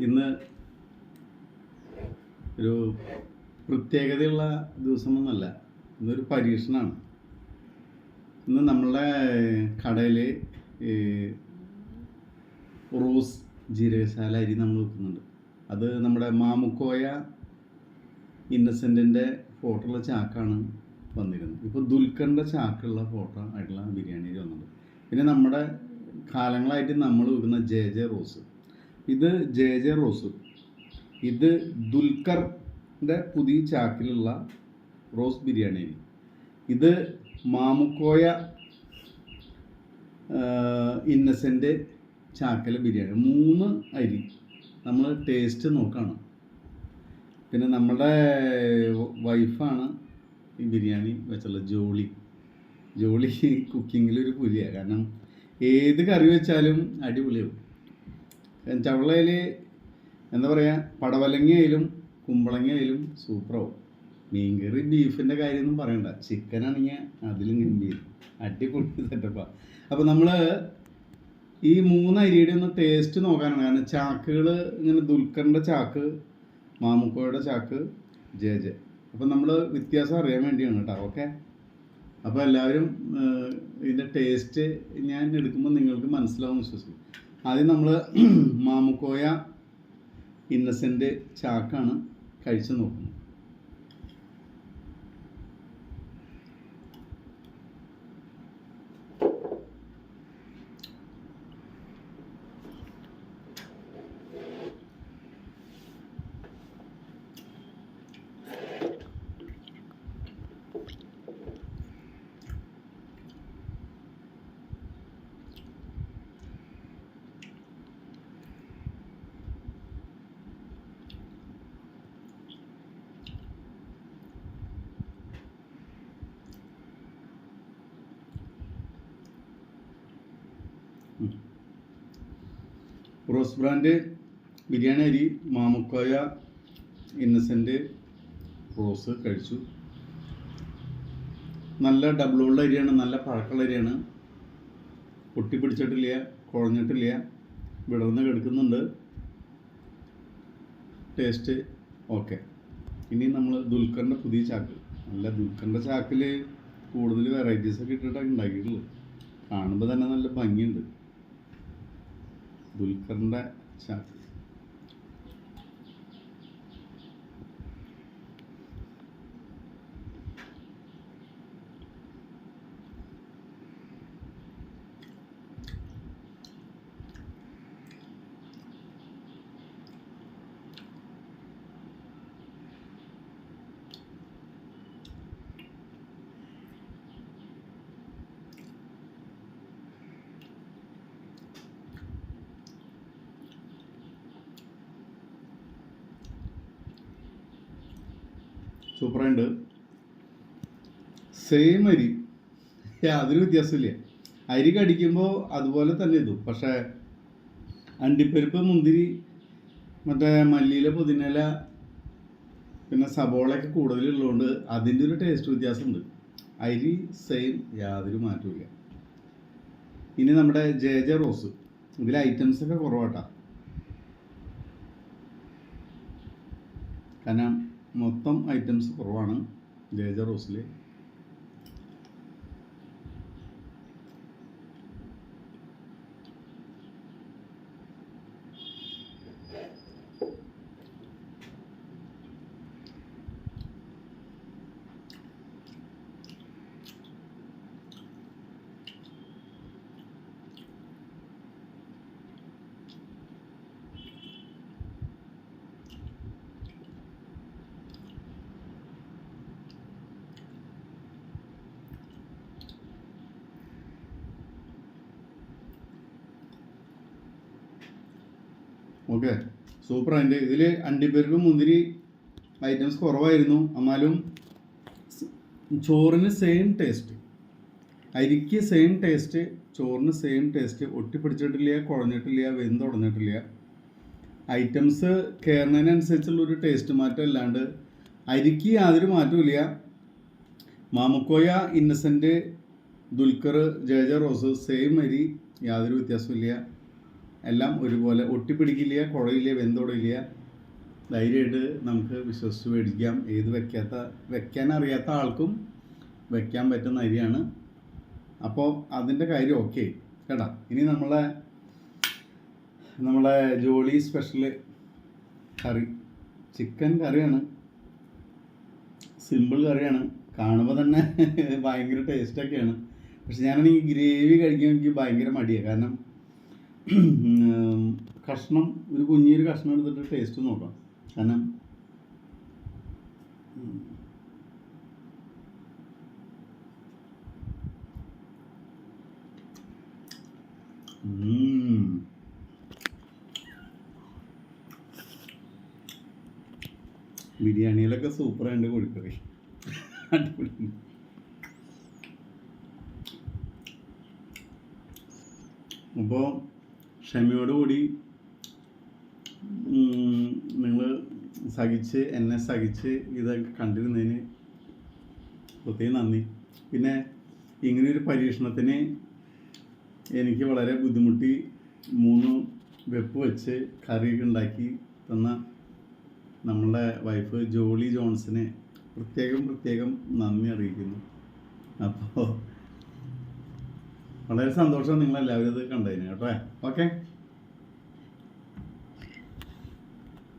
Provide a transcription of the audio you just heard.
ഇന്ന് ഒരു പ്രത്യേകതയുള്ള ദിവസമൊന്നുമല്ല, ഇന്നൊരു പരീക്ഷണമാണ്. ഇന്ന് നമ്മളുടെ കടയിൽ റോസ് ജീരകശാല അരി നമ്മൾ വെക്കുന്നുണ്ട്. അത് നമ്മുടെ മാമുക്കോയ ഇന്നസെൻറ്റിൻ്റെ ഫോട്ടോ ഉള്ള ചാക്കാണ് വന്നിരുന്നത്. ഇപ്പോൾ ദുൽഖറിൻ്റെ ചാക്കുള്ള ഫോട്ടോ ആയിട്ടുള്ള ബിരിയാണി അരി വന്നിട്ടുണ്ട്. പിന്നെ നമ്മുടെ കാലങ്ങളായിട്ട് നമ്മൾ വെക്കുന്ന ജെ റോസ്, ഇത് ജെ റോസ്, ഇത് ദുൽഖറിൻ്റെ പുതിയ ചാക്കിലുള്ള റോസ് ബിരിയാണി അരി, ഇത് മാമുക്കോയ ഇന്നസെൻ്റ് ചാക്കല ബിരിയാണി. 3 അരി നമ്മൾ ടേസ്റ്റ് നോക്കുകയാണ്. പിന്നെ നമ്മുടെ വൈഫാണ് ഈ ബിരിയാണി വെച്ചുള്ളത്. ജോളി കുക്കിങ്ങിലൊരു പുലിയാണ്. കാരണം ഏത് കറി വെച്ചാലും അടിപൊളിയാവും. ചവളയിൽ എന്താ പറയുക, പടവലങ്ങയായാലും കുമ്പളങ്ങയായാലും സൂപ്പറാവും. മീൻകറി ബീഫിൻ്റെ കാര്യമൊന്നും പറയണ്ട, ചിക്കനാണെങ്കിൽ അതിലും ഗംഭീരം, അടിപൊളി സെറ്റപ്പാണ്. അപ്പോൾ നമ്മൾ ഈ 3 അരിയുടെ ഒന്ന് ടേസ്റ്റ് നോക്കാനാണ്. കാരണം ചാക്കുകൾ ഇങ്ങനെ ദുൽഖറിൻ്റെ ചാക്ക്, മാമുക്കോയുടെ ചാക്ക്, ജെ. അപ്പോൾ നമ്മൾ വ്യത്യാസം അറിയാൻ വേണ്ടിയാണ് കേട്ടോ. ഓക്കെ, അപ്പോൾ എല്ലാവരും ഇതിൻ്റെ ടേസ്റ്റ് ഞാൻ എടുക്കുമ്പോൾ നിങ്ങൾക്ക് മനസ്സിലാവും വിശ്വസിക്കും. ആദ്യം നമ്മൾ മാമുക്കോയ ഇന്നസെൻ്റ് ചാക്കാണ് കഴിച്ച് നോക്കുന്നത്. റോസ് ബ്രാൻഡ് ബിരിയാണി അരി മാമുക്കോയ ഇന്നസെൻ്റ് റോസ് കഴിച്ചു. നല്ല ഡബിളുള്ള അരിയാണ്, നല്ല പഴക്കമുള്ള അരിയാണ്. പൊട്ടിപ്പിടിച്ചിട്ടില്ല, കുഴഞ്ഞിട്ടില്ല, വിടർന്ന് കിടക്കുന്നുണ്ട്. Taste okay. ഇനി നമ്മൾ ദുൽഖറിൻ്റെ പുതിയ ചാക്ക്, നല്ല ദുൽഖറിൻ്റെ ചാക്കിൽ കൂടുതൽ വെറൈറ്റീസൊക്കെ ഇട്ടിട്ടാണ് ഉണ്ടാക്കിയിട്ടുള്ളത്. കാണുമ്പോൾ തന്നെ നല്ല ഭംഗിയുണ്ട് ദുൽഖറിൻ്റെ ചാക്ക്. സൂപ്പറായിട്ട്. സെയിം അരി, യാതൊരു വ്യത്യാസമില്ല. അരി കടിക്കുമ്പോൾ അതുപോലെ തന്നെ ഇതും. പക്ഷേ അണ്ടിപ്പരിപ്പ്, മുന്തിരി, മറ്റേ മല്ലിയില, പുതിനയില, പിന്നെ സബോളയൊക്കെ കൂടുതലുള്ളതുകൊണ്ട് അതിൻ്റെ ഒരു ടേസ്റ്റ് വ്യത്യാസമുണ്ട്. അരി സെയിം, യാതൊരു മാറ്റമില്ല. ഇനി നമ്മുടെ ജെ റോസ്, ഇതിൽ ഐറ്റംസൊക്കെ കുറവാട്ടാ. കാരണം മൊത്തം ഐറ്റംസ് കുറവാണ് ജെ റോസിൽ. Okay, super. അതിൻ്റെ ഇതിൽ അണ്ടിപ്പരിപ്പ്, മുന്തിരി ഐറ്റംസ് കുറവായിരുന്നു. എന്നാലും ചോറിന് സെയിം ടേസ്റ്റ്, അരിക്ക് സെയിം ടേസ്റ്റ്, ചോറിന് സെയിം ടേസ്റ്റ്. ഒട്ടിപ്പിടിച്ചിട്ടില്ല, കുഴഞ്ഞിട്ടില്ല, വെന്തുടഞ്ഞിട്ടില്ല. ഐറ്റംസ് കയറുന്നതിനനുസരിച്ചുള്ളൊരു ടേസ്റ്റ് മാറ്റം അല്ലാണ്ട് അരിക്ക് യാതൊരു മാറ്റമില്ല. Mamukkoya innocent, Dulquer, J rose same അരി, യാതൊരു വ്യത്യാസമില്ല. എല്ലാം ഒരുപോലെ ഒട്ടിപ്പിടിക്കില്ല, കുഴയില്ല, വെന്തുടയില്ല. ധൈര്യമായിട്ട് നമുക്ക് വിശ്വസിച്ച് മേടിക്കാം. ഏത് വെക്കാൻ അറിയാത്ത ആൾക്കും വെക്കാൻ പറ്റുന്ന അരിയാണ്. അപ്പോൾ അതിൻ്റെ കാര്യം ഓക്കെ കേട്ടോ. ഇനി നമ്മളെ ജോളി സ്പെഷ്യൽ കറി, ചിക്കൻ കറിയാണ്. സിമ്പിൾ കറിയാണ്, കാണുമ്പോൾ തന്നെ ഭയങ്കര ടേസ്റ്റൊക്കെയാണ്. പക്ഷെ ഞാനാണെങ്കിൽ ഗ്രേവി കഴിക്കാൻ എനിക്ക് ഭയങ്കര മടിയാണ്. കാരണം കഷ്ണം, ഒരു കുഞ്ഞൊരു കഷ്ണം എടുത്തിട്ട് ടേസ്റ്റ് നോക്കാം. കാരണം ബിരിയാണിയിലൊക്കെ സൂപ്പറായിട്ട് കോഴിക്കറി അടിപൊളി. അപ്പോൾ ക്ഷമയോടുകൂടി നിങ്ങൾ എന്നെ സഹിച്ച് ഇതൊക്കെ കണ്ടിരുന്നതിന് പ്രത്യേകം നന്ദി. പിന്നെ ഇങ്ങനെയൊരു പരീക്ഷണത്തിന് എനിക്ക് വളരെ ബുദ്ധിമുട്ടി 3 വെപ്പ് വെച്ച് കറിയൊക്കെ ഉണ്ടാക്കി തന്ന നമ്മളുടെ വൈഫ് ജോളി ജോൺസിനെ പ്രത്യേകം നന്ദി അറിയിക്കുന്നു. അപ്പോൾ വളരെ സന്തോഷം നിങ്ങളെല്ലാവരും ഇത് കണ്ടതിന് കേട്ടോ. ഓക്കെ.